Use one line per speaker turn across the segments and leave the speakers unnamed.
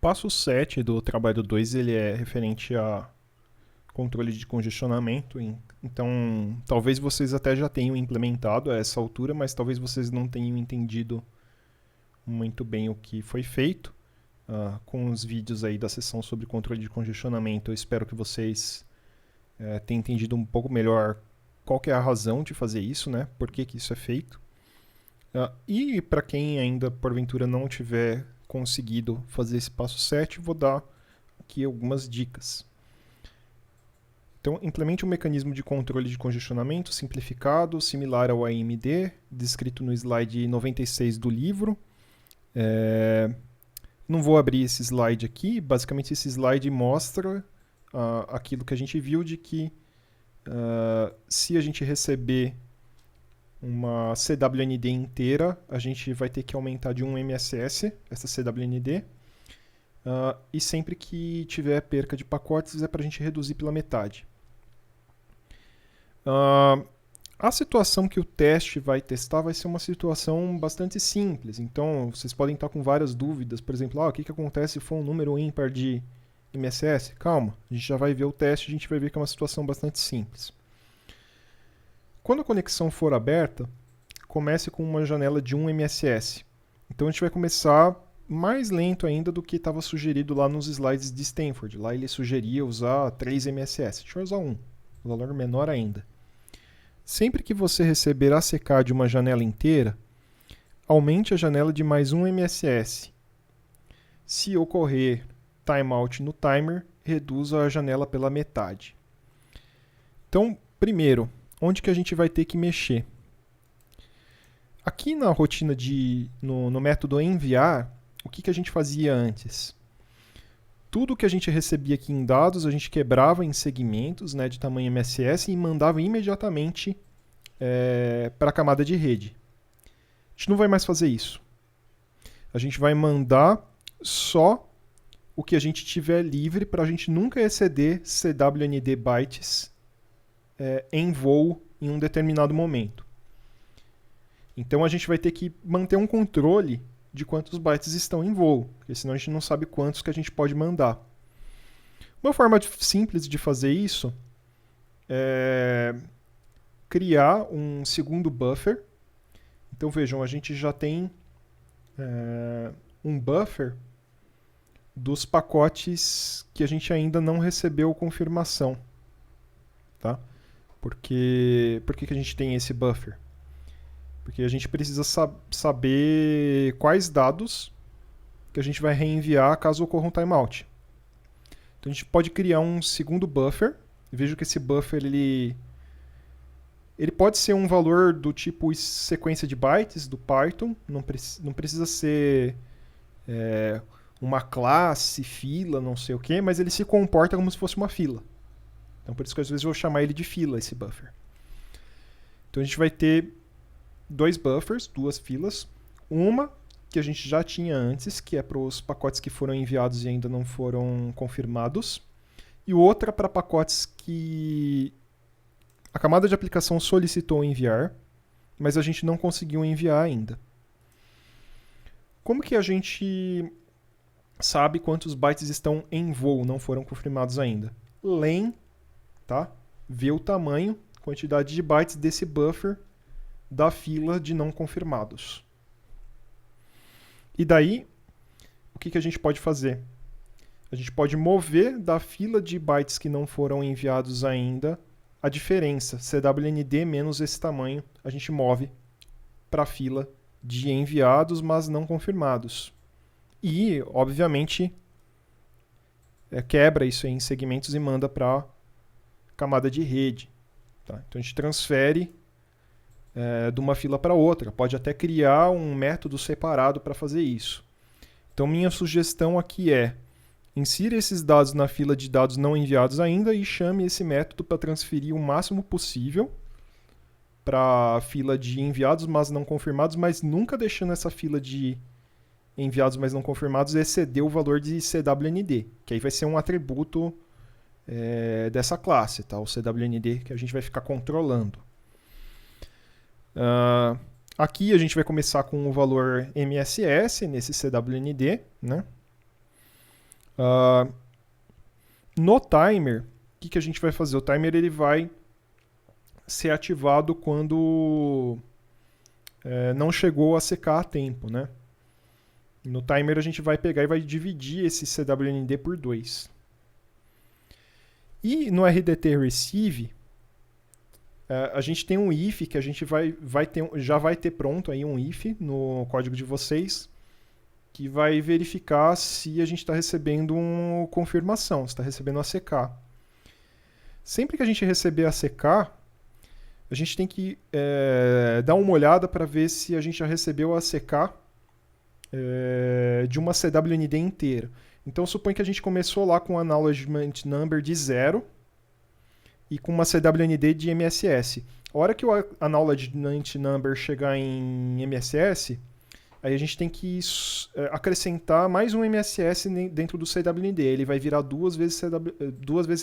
passo 7 do trabalho 2 ele é referente a controle de congestionamento. Então, talvez vocês até já tenham implementado a essa altura, mas talvez vocês não tenham entendido muito bem o que foi feito. Com os vídeos aí da sessão sobre controle de congestionamento, eu espero que vocês tenham entendido um pouco melhor qual que é a razão de fazer isso, né? Por que isso é feito. E para quem ainda porventura não tiver conseguido fazer esse passo 7, vou dar aqui algumas dicas. Então, implemente um mecanismo de controle de congestionamento simplificado, similar ao AMD, descrito no slide 96 do livro. Não vou abrir esse slide aqui, basicamente esse slide mostra aquilo que a gente viu de que se a gente receber uma CWND inteira, a gente vai ter que aumentar de 1 MSS, essa CWND, e sempre que tiver perca de pacotes é para a gente reduzir pela metade. A situação que o teste vai testar vai ser uma situação bastante simples, então vocês podem estar com várias dúvidas, por exemplo, o que acontece se for um número ímpar de MSS? Calma, a gente já vai ver o teste, a gente vai ver que é uma situação bastante simples. Quando a conexão for aberta, comece com uma janela de 1 MSS. Então a gente vai começar mais lento ainda do que estava sugerido lá nos slides de Stanford. Lá ele sugeria usar 3 MSS. A gente vai usar 1, um valor menor ainda. Sempre que você receber ACK de uma janela inteira, aumente a janela de mais 1 MSS. Se ocorrer timeout no timer, reduza a janela pela metade. Então, primeiro, onde que a gente vai ter que mexer? Aqui na rotina no método enviar, o que a gente fazia antes? Tudo que a gente recebia aqui em dados, a gente quebrava em segmentos, né, de tamanho MSS e mandava imediatamente para a camada de rede. A gente não vai mais fazer isso. A gente vai mandar só o que a gente tiver livre para a gente nunca exceder CWND bytes em voo em um determinado momento. Então a gente vai ter que manter um controle de quantos bytes estão em voo, porque senão a gente não sabe quantos que a gente pode mandar. Uma forma simples de fazer isso é criar um segundo buffer. Então vejam, a gente já tem um buffer dos pacotes que a gente ainda não recebeu confirmação. Tá? Por que a gente tem esse buffer? Porque a gente precisa saber quais dados que a gente vai reenviar caso ocorra um timeout. Então a gente pode criar um segundo buffer. Vejo que esse buffer ele pode ser um valor do tipo sequência de bytes do Python. Não precisa ser uma classe, fila, não sei o que, mas ele se comporta como se fosse uma fila. Então por isso que às vezes eu vou chamar ele de fila, esse buffer. Então a gente vai ter dois buffers, duas filas. Uma que a gente já tinha antes, que é para os pacotes que foram enviados e ainda não foram confirmados. E outra para pacotes que a camada de aplicação solicitou enviar, mas a gente não conseguiu enviar ainda. Como que a gente sabe quantos bytes estão em voo, não foram confirmados ainda? Len, tá? Vê o tamanho, quantidade de bytes desse buffer da fila de não confirmados. E daí, o que a gente pode fazer? A gente pode mover da fila de bytes que não foram enviados ainda a diferença, CWND menos esse tamanho, a gente move para a fila de enviados, mas não confirmados. E, obviamente, quebra isso em segmentos e manda para a camada de rede. Tá? Então a gente transfere de uma fila para outra. Pode até criar um método separado para fazer isso. Então minha sugestão aqui é insira esses dados na fila de dados não enviados ainda e chame esse método para transferir o máximo possível para a fila de enviados, mas não confirmados, mas nunca deixando essa fila de enviados, mas não confirmados exceder o valor de CWND, que aí vai ser um atributo dessa classe, tá? O CWND que a gente vai ficar controlando. Aqui a gente vai começar com o valor MSS nesse CWND, né? Uh, no timer, o que a gente vai fazer? O timer ele vai ser ativado quando não chegou a secar a tempo, né? No timer a gente vai pegar e vai dividir esse CWND por 2. E no RDT Receive, a gente tem um if que a gente já vai ter pronto aí um if no código de vocês, que vai verificar se a gente está recebendo uma confirmação, se está recebendo a ACK. Sempre que a gente receber a ACK, a gente tem que dar uma olhada para ver se a gente já recebeu a ACK de uma CWND inteira. Então, suponha que a gente começou lá com um Acknowledgement Number de 0 e com uma CWND de MSS. A hora que o Acknowledgement Number chegar em MSS, aí a gente tem que acrescentar mais um MSS dentro do CWND. Ele vai virar duas vezes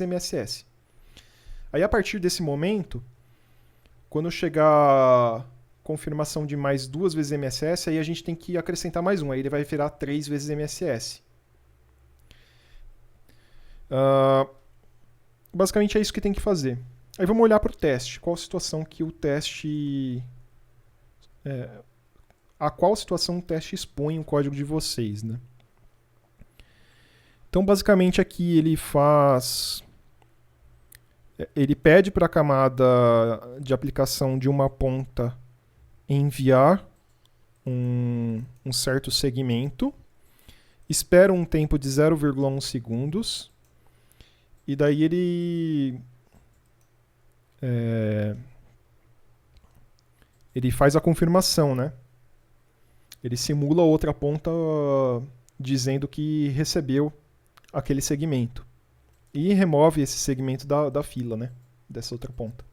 MSS. Aí, a partir desse momento, quando chegar confirmação de mais 2 vezes MSS, aí a gente tem que acrescentar mais um. Aí ele vai virar 3 vezes MSS. Basicamente é isso que tem que fazer. Aí vamos olhar para o teste. Qual a situação que o teste... a qual situação o teste expõe o código de vocês, né? Então, basicamente, aqui ele faz... Ele pede para a camada de aplicação de uma ponta enviar um certo segmento, espera um tempo de 0,1 segundos, e daí ele faz a confirmação, né? Ele simula outra ponta dizendo que recebeu aquele segmento. E remove esse segmento da fila, né? Dessa outra ponta.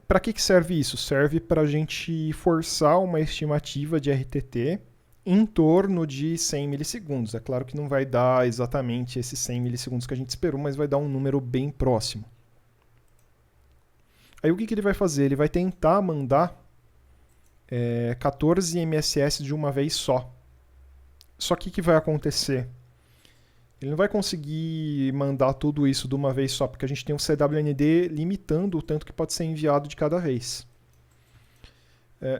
Para que serve isso? Serve para a gente forçar uma estimativa de RTT em torno de 100 milissegundos. É claro que não vai dar exatamente esses 100 milissegundos que a gente esperou, mas vai dar um número bem próximo. Aí o que ele vai fazer? Ele vai tentar mandar 14 MSS de uma vez só. Só que o que vai acontecer? Ele não vai conseguir mandar tudo isso de uma vez só, porque a gente tem um CWND limitando o tanto que pode ser enviado de cada vez.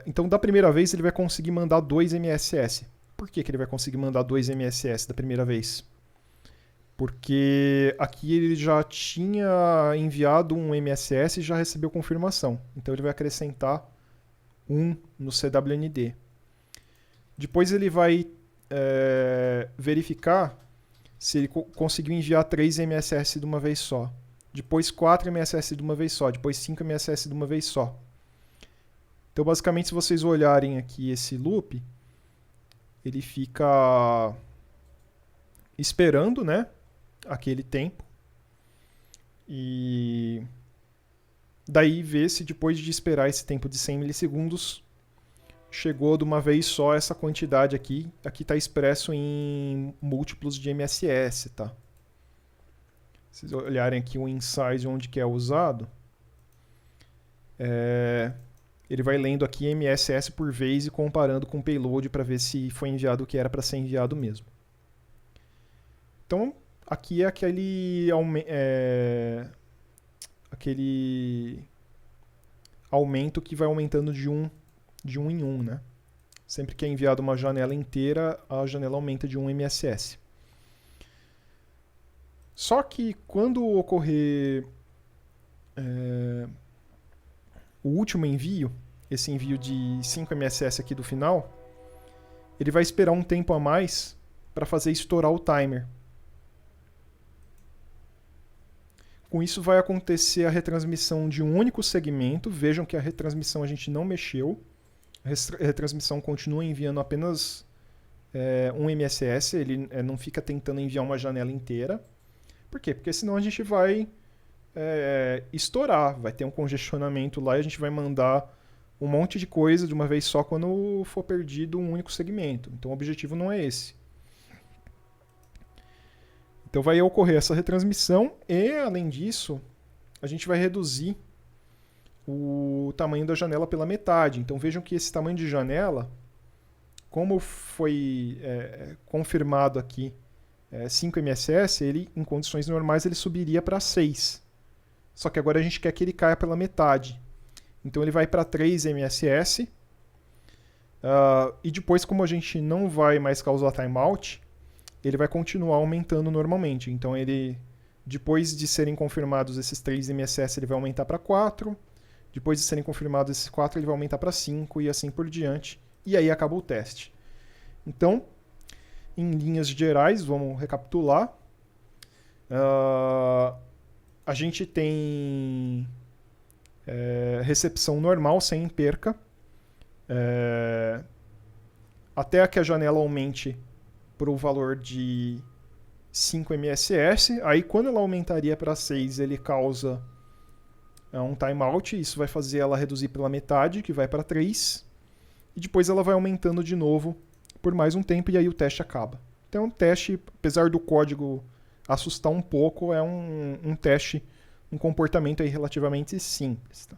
Então, da primeira vez, ele vai conseguir mandar 2 MSS. Por que ele vai conseguir mandar 2 MSS da primeira vez? Porque aqui ele já tinha enviado um MSS e já recebeu confirmação. Então, ele vai acrescentar 1 no CWND. Depois ele vai verificar se ele conseguiu enviar 3 MSS de uma vez só. Depois 4 MSS de uma vez só. Depois 5 MSS de uma vez só. Então, basicamente, se vocês olharem aqui esse loop, ele fica esperando, né, aquele tempo. E daí vê se depois de esperar esse tempo de 100 milissegundos, chegou de uma vez só essa quantidade aqui. Aqui está expresso em múltiplos de MSS, tá? Se vocês olharem aqui o insize onde que é usado, ele vai lendo aqui MSS por vez e comparando com o payload para ver se foi enviado o que era para ser enviado mesmo. Então, aqui é aquele aumento que vai aumentando de um em um, né? Sempre que é enviado uma janela inteira, a janela aumenta de 1 MSS. Só que quando ocorrer o último envio, esse envio de 5 MSS aqui do final, ele vai esperar um tempo a mais para fazer estourar o timer. Com isso vai acontecer a retransmissão de um único segmento. Vejam que a retransmissão a gente não mexeu. A retransmissão continua enviando apenas um MSS, ele não fica tentando enviar uma janela inteira. Por quê? Porque senão a gente vai estourar, vai ter um congestionamento lá e a gente vai mandar um monte de coisa de uma vez só quando for perdido um único segmento. Então o objetivo não é esse. Então vai ocorrer essa retransmissão e, além disso, a gente vai reduzir o tamanho da janela pela metade. Então vejam que esse tamanho de janela, como foi confirmado aqui 5 MSS, ele, em condições normais, ele subiria para 6. Só que agora a gente quer que ele caia pela metade. Então ele vai para 3 MSS. E depois, como a gente não vai mais causar timeout, ele vai continuar aumentando normalmente. Então ele, depois de serem confirmados esses 3 MSS, ele vai aumentar para 4. Depois de serem confirmados esses 4, ele vai aumentar para 5 e assim por diante. E aí acaba o teste. Então, em linhas gerais, vamos recapitular. A gente tem recepção normal, sem perca. Até que a janela aumente para o valor de 5 MSS. Aí, quando ela aumentaria para 6, ele causa um timeout. Isso vai fazer ela reduzir pela metade, que vai para 3. E depois ela vai aumentando de novo por mais um tempo e aí o teste acaba. Então, o teste, apesar do código assustar um pouco, é um teste, um comportamento aí relativamente simples. Tá?